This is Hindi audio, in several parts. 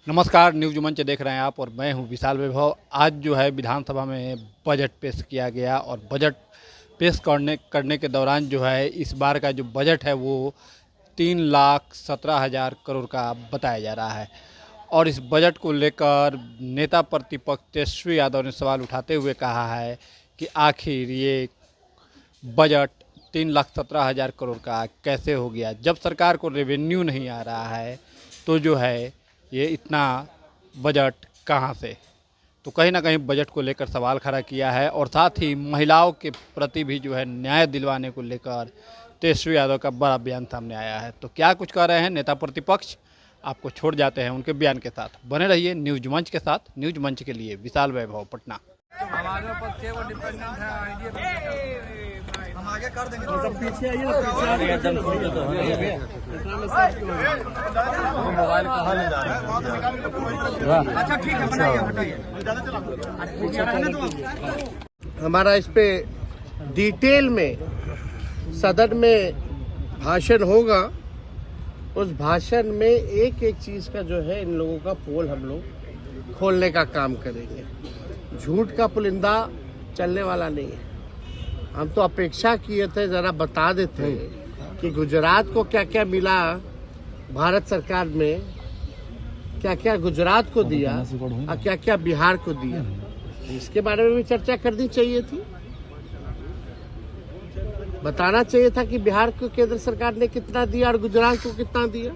नमस्कार, न्यूज मंच देख रहे हैं आप और मैं हूं विशाल वैभव। आज जो है विधानसभा में बजट पेश किया गया और बजट पेश करने के दौरान जो है इस बार का जो बजट है वो 3,17,000 करोड़ का बताया जा रहा है। और इस बजट को लेकर नेता प्रतिपक्ष तेजस्वी यादव ने सवाल उठाते हुए कहा है कि आखिर ये बजट 3,17,000 करोड़ का कैसे हो गया, जब सरकार को रेवेन्यू नहीं आ रहा है तो जो है ये इतना बजट कहाँ से। तो कहीं ना कहीं बजट को लेकर सवाल खड़ा किया है और साथ ही महिलाओं के प्रति भी जो है न्याय दिलवाने को लेकर तेजस्वी यादव का बड़ा बयान सामने आया है। तो क्या कुछ कह रहे हैं नेता प्रतिपक्ष, आपको छोड़ जाते हैं उनके बयान के साथ। बने रहिए न्यूज मंच के साथ। न्यूज मंच के लिए विशाल वैभव, पटना। हमारे ऊपर केवल डिपेंडेंट है आइडिया, हम आगे कर देंगे। पीछे आइए, मोबाइल कहाँ ले जा रहा है? अच्छा ठीक है, हटाइए। हमारा इस पे डिटेल में सदन में भाषण होगा। उस भाषण में एक एक चीज का जो है इन लोगों का पोल हम लोग खोलने का काम करेंगे। झूठ का पुलिंदा चलने वाला नहीं है। हम तो अपेक्षा किए थे जरा बता देते कि गुजरात को क्या क्या मिला, भारत सरकार में क्या क्या गुजरात को दिया और क्या क्या बिहार को दिया। इसके बारे में भी चर्चा करनी चाहिए थी। बताना चाहिए था कि बिहार को केंद्र सरकार ने कितना दिया और गुजरात को कितना दिया।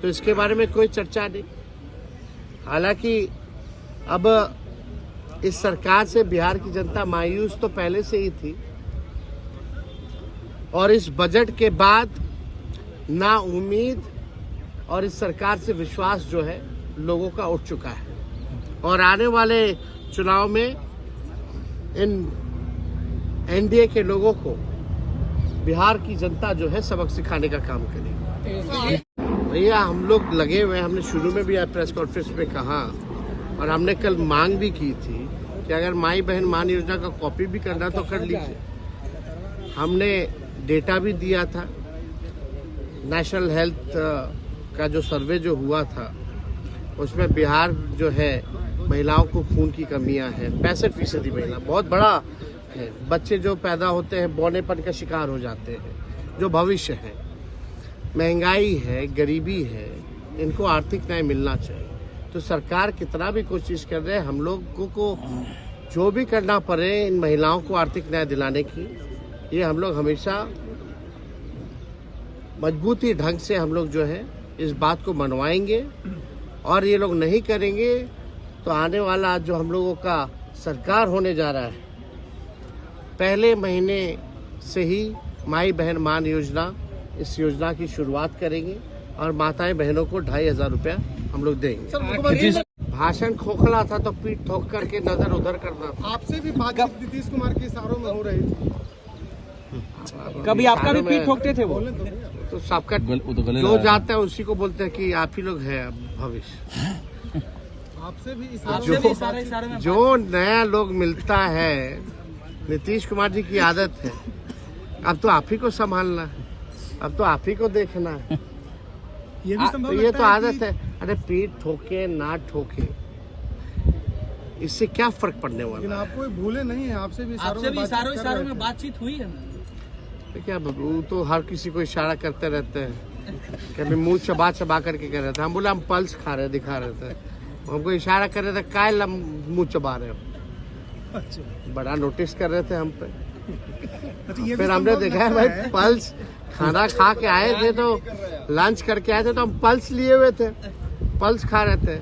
तो इसके बारे में कोई चर्चा नहीं। हालांकि अब इस सरकार से बिहार की जनता मायूस तो पहले से ही थी और इस बजट के बाद ना उम्मीद और इस सरकार से विश्वास जो है लोगों का उठ चुका है। और आने वाले चुनाव में इन एनडीए के लोगों को बिहार की जनता जो है सबक सिखाने का काम करेगी। भैया हम लोग लगे हुए हैं। हमने शुरू में भी प्रेस कॉन्फ्रेंस में कहा और हमने कल मांग भी की थी कि अगर माई बहन मान योजना का कॉपी भी करना तो कर लीजिए। हमने डेटा भी दिया था। नेशनल हेल्थ का जो सर्वे जो हुआ था उसमें बिहार जो है महिलाओं को खून की कमियां हैं। 65% महिला बहुत बड़ा है। बच्चे जो पैदा होते हैं बौनेपन का शिकार हो जाते हैं, जो भविष्य है। महंगाई है, गरीबी है, इनको आर्थिक न्याय मिलना चाहिए। तो सरकार कितना भी कोशिश कर रहे हैं, हम लोगों को जो भी करना पड़े इन महिलाओं को आर्थिक न्याय दिलाने की, ये हम लोग हमेशा मजबूती ढंग से हम लोग जो है इस बात को मनवाएंगे। और ये लोग नहीं करेंगे तो आने वाला जो हम लोगों का सरकार होने जा रहा है, पहले महीने से ही माई बहन मान योजना, इस योजना की शुरुआत करेंगे और माताएं बहनों को 2,500 रुपया हम लोग देंगे। भाषण खोखला था तो पीठ ठोक करके नजर उधर करना था। आपसे भी बातचीत नीतीश कुमार के इशारों में हो रही थी। कभी आपका भी पीठ ठोकते थे वो? तो सबका जो जाता है उसी को बोलते हैं कि आप ही लोग हैं भविष्य। आपसे भी इशारे में जो नया लोग मिलता है, नीतीश कुमार जी की आदत है, अब तो आप ही को संभालना है, अब तो आप ही को देखना है। ये तो आदत है। अरे पीठ ठोके ना ठोके, इससे क्या फर्क पड़ने वाला है? आपको भूले नहीं है, आपसे भी इशारों में बातचीत हुई है। क्या वो तो हर किसी को इशारा करते रहते हैं। कभी मुंह चबा चबा करके कर रहे थे। हम बोले हम पल्स खा रहे, दिखा रहे थे। हमको इशारा कर रहे थे, काय मुंह चबा रहे हो। अच्छा, बड़ा नोटिस कर रहे थे हम पे। अच्छा, फिर हमने देखा है भाई पल्स, खाना खा के आए थे तो लंच करके आए थे तो हम पल्स लिए हुए थे, पल्स खा रहे थे।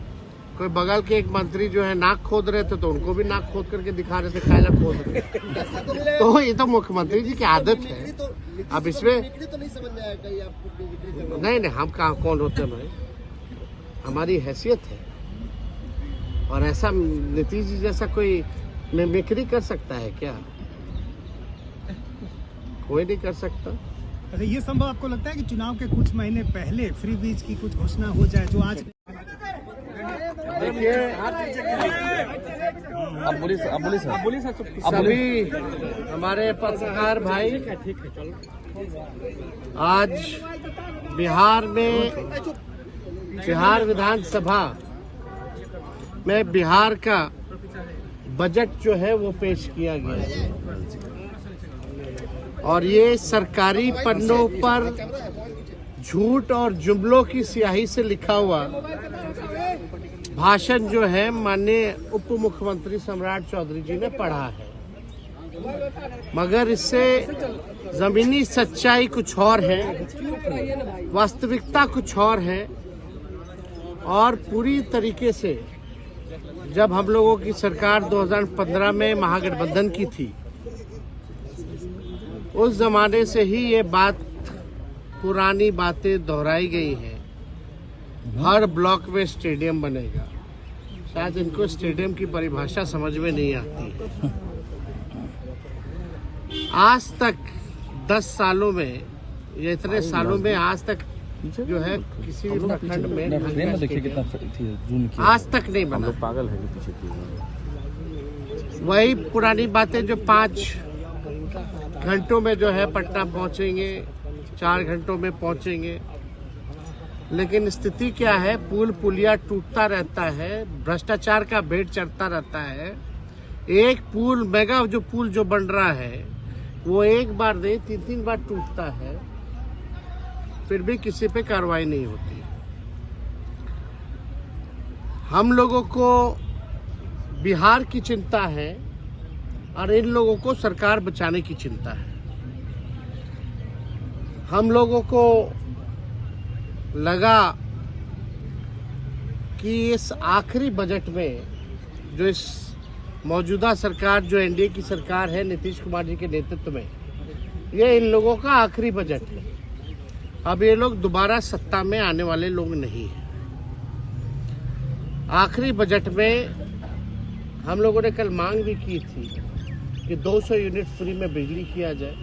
कोई बगल के एक मंत्री जो है नाक खोद रहे थे तो उनको भी नाक खोद करके दिखा रहे थे, कायला खोद रहे। तो ये तो मुख्यमंत्री जी की आदत है। अब इसमें नहीं, हम कहाँ कौन होते हैं भाई, हमारी हैसियत है। और ऐसा नीतीश जी जैसा कोई मिमिक्री कर सकता है क्या? कोई नहीं कर सकता। अच्छा, ये संभव आपको लगता है कि चुनाव के कुछ महीने पहले फ्री बीज की कुछ घोषणा हो जाए जो आज? देखिए सभी हमारे पत्रकार भाई, आज बिहार में बिहार विधानसभा में बिहार का बजट जो है वो पेश किया गया है और ये सरकारी पन्नों पर झूठ और जुमलों की स्याही से लिखा हुआ भाषण जो है माननीय उप मुख्यमंत्री सम्राट चौधरी जी ने पढ़ा है, मगर इससे जमीनी सच्चाई कुछ और है, वास्तविकता कुछ और है। और पूरी तरीके से जब हम लोगों की सरकार 2015 में महागठबंधन की थी, उस जमाने से ही ये बात पुरानी बातें दोहराई गई हैं। हर ब्लॉक में स्टेडियम बनेगा। शायद इनको स्टेडियम की परिभाषा समझ में नहीं आती है। आज तक 10 सालों में या इतने सालों में आज तक जो है किसी भी प्रखंड में आज तक नहीं बना। पागल है पीछे वही पुरानी बातें जो 5 घंटों में जो है पटना पहुंचेंगे, 4 घंटों में पहुंचेंगे। लेकिन स्थिति क्या है, पुल पुलिया टूटता रहता है, भ्रष्टाचार का भेंट चढ़ता रहता है। एक पुल मेगा जो पुल जो बन रहा है वो एक बार नहीं 3-3 बार टूटता है, फिर भी किसी पे कार्रवाई नहीं होती। हम लोगों को बिहार की चिंता है और इन लोगों को सरकार बचाने की चिंता है। हम लोगों को लगा कि इस आखिरी बजट में जो इस मौजूदा सरकार जो एनडीए की सरकार है नीतीश कुमार जी के नेतृत्व में, ये इन लोगों का आखिरी बजट है। अब ये लोग दोबारा सत्ता में आने वाले लोग नहीं हैं। आखिरी बजट में हम लोगों ने कल मांग भी की थी कि 200 यूनिट फ्री में बिजली किया जाए,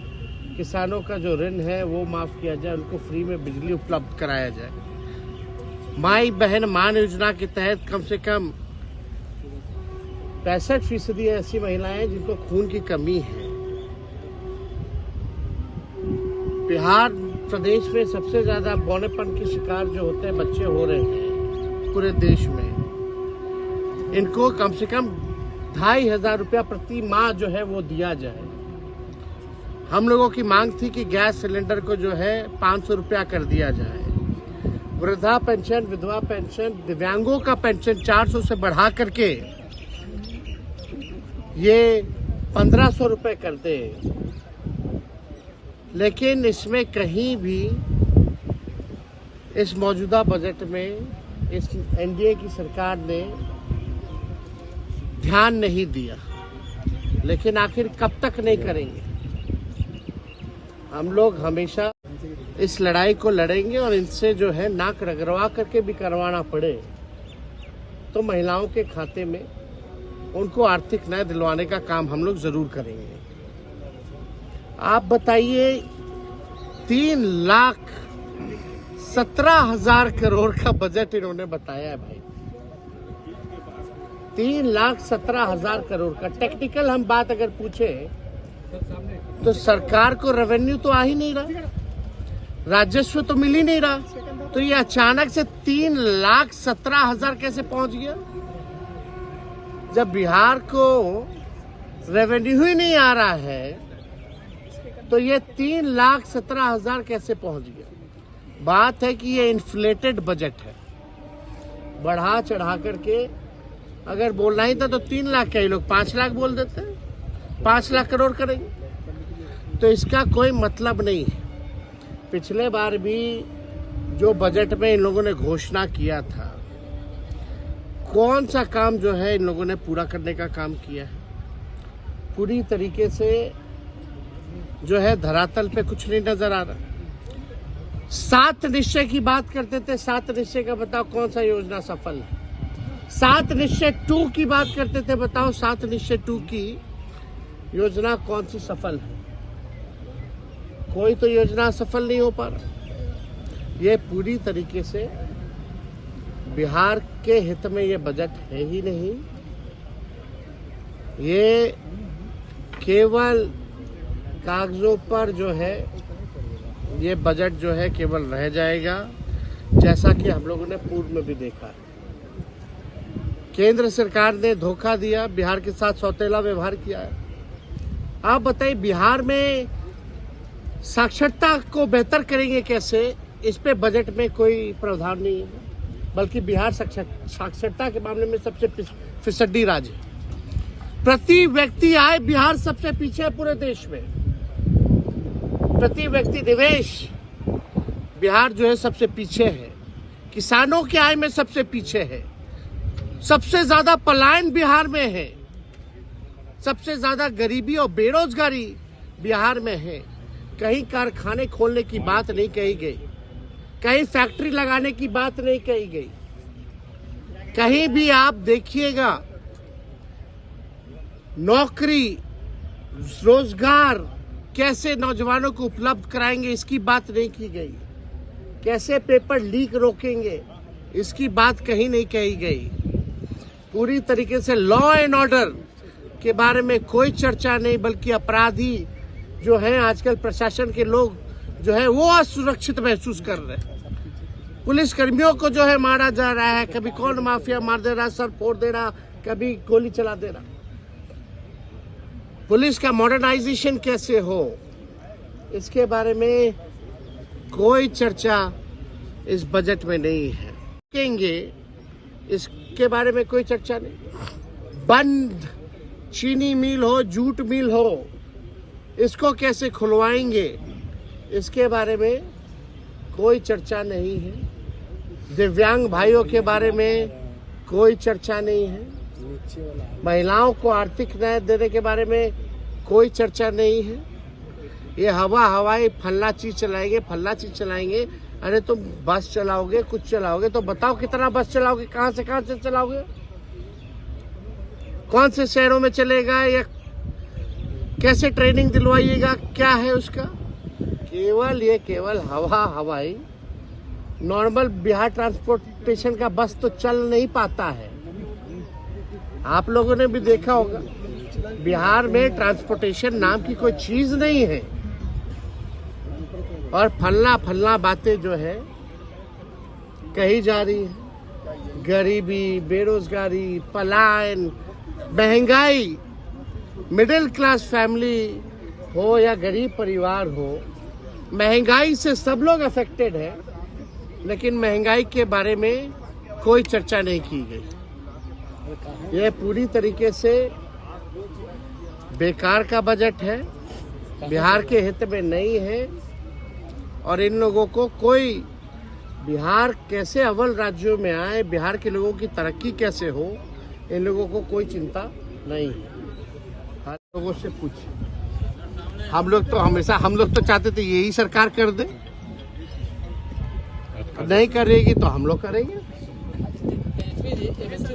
किसानों का जो ऋण है वो माफ किया जाए, उनको फ्री में बिजली उपलब्ध कराया जाए। माई बहन मान योजना के तहत कम से कम 65% ऐसी महिलाएं जिनको खून की कमी है। बिहार प्रदेश में सबसे ज्यादा बौनेपन के शिकार जो होते हैं बच्चे हो रहे हैं पूरे देश में। इनको कम से कम 2,500 रुपया प्रति माह जो है वो दिया जाए। हम लोगों की मांग थी कि गैस सिलेंडर को जो है 500 रुपया कर दिया जाए। वृद्धा पेंशन, विधवा पेंशन, दिव्यांगों का पेंशन 400 से बढ़ा करके ये 1500 रुपए कर दे। लेकिन इसमें कहीं भी इस मौजूदा बजट में इस एनडीए की सरकार ने ध्यान नहीं दिया। लेकिन आखिर कब तक नहीं करेंगे? हम लोग हमेशा इस लड़ाई को लड़ेंगे और इनसे जो है नाक रगड़वा करके भी करवाना पड़े तो महिलाओं के खाते में उनको आर्थिक न्याय दिलवाने का काम हम लोग जरूर करेंगे। आप बताइए, 3,17,000 करोड़ का बजट इन्होंने बताया है भाई। 3,17,000 करोड़ का। टेक्निकल हम बात अगर पूछे तो सरकार को रेवेन्यू तो आ ही नहीं रहा, राजस्व तो मिल ही नहीं रहा, तो ये अचानक से 3,17,000 कैसे पहुंच गया? जब बिहार को रेवेन्यू ही नहीं आ रहा है तो ये 3,17,000 कैसे पहुंच गया? बात है कि ये इन्फ्लेटेड बजट है। बढ़ा चढ़ा करके अगर बोलना ही था तो 3 लाख का, ये लोग 5 लाख बोल देते हैं, 5 लाख करोड़ करेंगे तो इसका कोई मतलब नहीं है। पिछले बार भी जो बजट में इन लोगों ने घोषणा किया था, कौन सा काम जो है इन लोगों ने पूरा करने का काम किया है? पूरी तरीके से जो है धरातल पे कुछ नहीं नजर आ रहा। 7 निश्चय की बात करते थे, 7 निश्चय का बताओ कौन सा योजना सफल है? 7 निश्चय 2 की बात करते थे, बताओ 7 निश्चय 2 की योजना कौन सी सफल है? कोई तो योजना सफल नहीं हो पा रहा। ये पूरी तरीके से बिहार के हित में ये बजट है ही नहीं। ये केवल कागजों पर जो है ये बजट जो है केवल रह जाएगा। जैसा कि हम लोगों ने पूर्व में भी देखा है। केंद्र सरकार ने धोखा दिया, बिहार के साथ सौतेला व्यवहार किया है। आप बताइए, बिहार में साक्षरता को बेहतर करेंगे कैसे, इस पे बजट में कोई प्रावधान नहीं है, बल्कि बिहार साक्षरता के मामले में सबसे फिसड्डी राज्य है। प्रति व्यक्ति आय बिहार सबसे पीछे है पूरे देश में। प्रति व्यक्ति निवेश बिहार जो है सबसे पीछे है। किसानों की आय में सबसे पीछे है। सबसे ज्यादा पलायन बिहार में है। सबसे ज्यादा गरीबी और बेरोजगारी बिहार में है। कहीं कारखाने खोलने की बात नहीं कही गई, कहीं फैक्ट्री लगाने की बात नहीं कही गई। कहीं भी आप देखिएगा नौकरी, रोजगार कैसे नौजवानों को उपलब्ध कराएंगे, इसकी बात नहीं की गई। कैसे पेपर लीक रोकेंगे, इसकी बात कहीं नहीं कही गई। पूरी तरीके से लॉ एंड ऑर्डर के बारे में कोई चर्चा नहीं, बल्कि अपराधी जो हैं आजकल प्रशासन के लोग जो है वो असुरक्षित महसूस कर रहे हैं। पुलिस कर्मियों को जो है मारा जा रहा है, कभी कौन माफिया मार दे रहा, सर फोड़ दे रहा, कभी गोली चला दे रहा। पुलिस का मॉडर्नाइजेशन कैसे हो, इसके बारे में कोई चर्चा इस बजट में नहीं है। कहेंगे इसके बारे में कोई चर्चा नहीं। बंद चीनी मिल हो, जूट मिल हो, इसको कैसे खुलवाएंगे, इसके बारे में कोई चर्चा नहीं है। दिव्यांग भाइयों के बारे में कोई चर्चा नहीं है। महिलाओं को आर्थिक न्याय देने के बारे में कोई चर्चा नहीं है। ये हवाई फल्ला चीज चलाएंगे, फल्ला चीज चलाएंगे। अरे तुम बस चलाओगे, कुछ चलाओगे तो बताओ कितना बस चलाओगे, कहां से चलाओगे, कौन से शहरों में चलेगा, या कैसे ट्रेनिंग दिलवाइएगा, क्या है उसका। केवल हवाई नॉर्मल बिहार ट्रांसपोर्टेशन का बस तो चल नहीं पाता है। आप लोगों ने भी देखा होगा बिहार में ट्रांसपोर्टेशन नाम की कोई चीज नहीं है। और फल्ला बातें जो है कही जा रही है। गरीबी, बेरोजगारी, पलायन, महंगाई, मिडिल क्लास फैमिली हो या गरीब परिवार हो, महंगाई से सब लोग अफेक्टेड है, लेकिन महंगाई के बारे में कोई चर्चा नहीं की गई। यह पूरी तरीके से बेकार का बजट है, बिहार के हित में नहीं है। और इन लोगों को कोई बिहार कैसे अव्वल राज्यों में आए, बिहार के लोगों की तरक्की कैसे हो, इन लोगों को कोई चिंता नहीं है। हर लोगों से पूछिए। हम लोग तो चाहते थे यही सरकार कर दे, नहीं करेगी तो हम लोग करेंगे।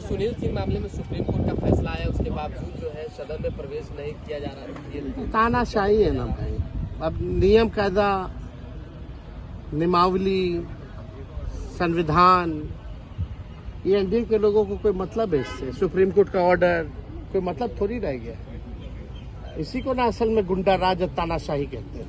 सुनील सिंह मामले में सुप्रीम कोर्ट का फैसला आया, उसके बावजूद जो है सदन में प्रवेश नहीं किया जा रहा है। तानाशाही है ना भाई। अब नियम कायदा, नियमावली, संविधान, ये एनडीए के लोगों को कोई मतलब है इससे। सुप्रीम कोर्ट का ऑर्डर कोई मतलब थोड़ी रह गया। इसी को ना असल में गुंडा राज और तानाशाही कहते हैं।